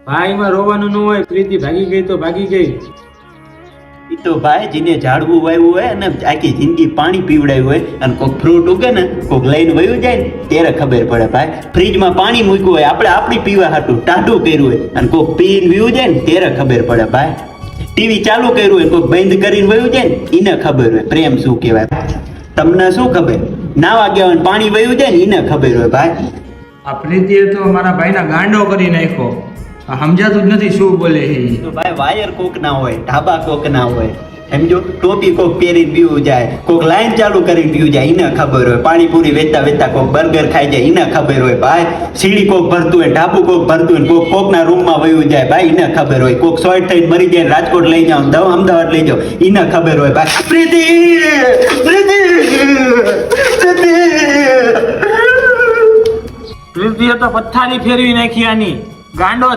ભાઈ માં રોવાનું ન હોય, પ્રીતિ ભાગી ગઈ તો ભાગી ગઈ. ઈ તો ભાઈ જેને ઝાડવું વાવ્યું હોય અને આખી જિંદગી પાણી પીવડાવ્યું હોય અને કોઈક ફ્રૂટ ઉગે ને કોઈક લઈને વયું જાય ને ત્યારે ખબર પડે ભાઈ. ફ્રીજમાં પાણી મૂક્યું હોય, આપણે આપણી પીવા હાટું ટાઢું કર્યું હોય અને કોઈક પીને વયું જાય ને ત્યારે ખબર પડે ભાઈ. ટીવી ચાલુ કર્યું હોય કોઈક બંધ કરીને વયું જાય ને એને ખબર હોય પ્રેમ શું કહેવાય. તમને શું ખબર? નાવા ગયા હોય પાણી વયું જાય ને એને ખબર હોય ભાઈ. આ પ્રીતિએ તો મારા ભાઈના ગાંડો કરી નાખ્યો. આ સમજાતું જ નથી શું બોલે છે. તો ભાઈ વાયર કોક ના હોય, ઢાબા કોક ના હોય, સમજો. ટોપી કોક પહેરીને પીવું જાય, કોક લાઈન ચાલુ કરીને પીવું જાય એને ખબર હોય. પાણીપુરી વેચતા વેચતા કોક બર્ગર ખાઈ જાય એને ખબર હોય ભાઈ. સીડી કોક ભરતું હોય, ઢાબુ કોક ભરતું હોય, કોકના રૂમમાં વયું જાય ભાઈ એને ખબર હોય. કોક શોર્ટ થઈને મરી જાય, રાજકોટ લઈ જાવ, દવા અમદાવાદ લઈ જાવ એને ખબર હોય ભાઈ. પ્રીતિ પ્રીતિ પ્રીતિ પ્રીતિએ તો પથ્થારી ફેરવી નાખી આની. ગાંડો